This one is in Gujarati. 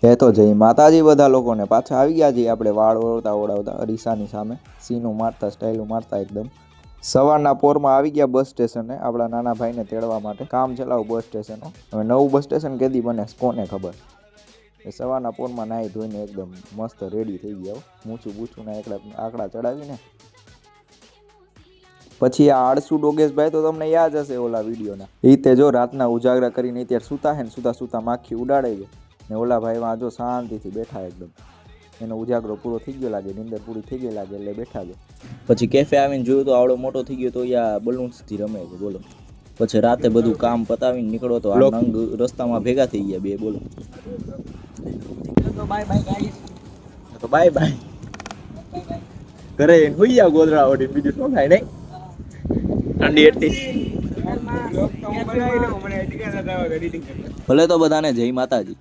એ તો જય માતાજી બધા લોકોને. પાછા આવી ગયા છીએ આપણે વાળ ઓળતા ઓળાવતા અરીસાની સામે સીનું મારતા સ્ટાઇલું મારતા એકદમ. સવારના પોરમાં આવી ગયા બસ સ્ટેશને આપણા નાના ભાઈને તેડવા માટે. કામ ચલાવું બસ સ્ટેશનો. હવે નવું બસ સ્ટેશન કેદી બને કોને ખબર. એ સવારના પોરમાં નાહી ધોઈને એકદમ મસ્ત રેડી થઈ ગયા. મૂછું બૂછું ના આંકડા ચડાવીને પછી આ આળસુ ડોગેશભાઈ તો તમને યાદ હશે ઓલા વિડીયોના. એ તે જો રાતના ઉજાગરા કરીને અત્યારે સૂતા હે ને સુતા સુતા માખી ઉડાડે છે ને ઓલા ભાઈ માં જો શાંતિથી બેઠા એકદમ. એનો ઉજાગરો પૂરો થઈ ગયો લાગે, નીંદર પૂરી થઈ ગઈ લાગે એટલે બેઠા છે. પછી કેફે આવીને જોયું તો આવડો મોટો થઈ ગયો તો યા બલૂન્સથી રમે છે બોલો. પછી રાતે બધું કામ પતાવીને નીકળો તો આ નંગ રસ્તામાં ભેગા થઈ ગયા બે બોલો. તો બાય બાય ગાઈસ. તો બાય બાય. ઘરે હોઈ જાવ ગોદરા ઓઢી, બીજું શું થાય નહીં. ઠંડી એટલી. ભલે તો બધાને જય માતાજી.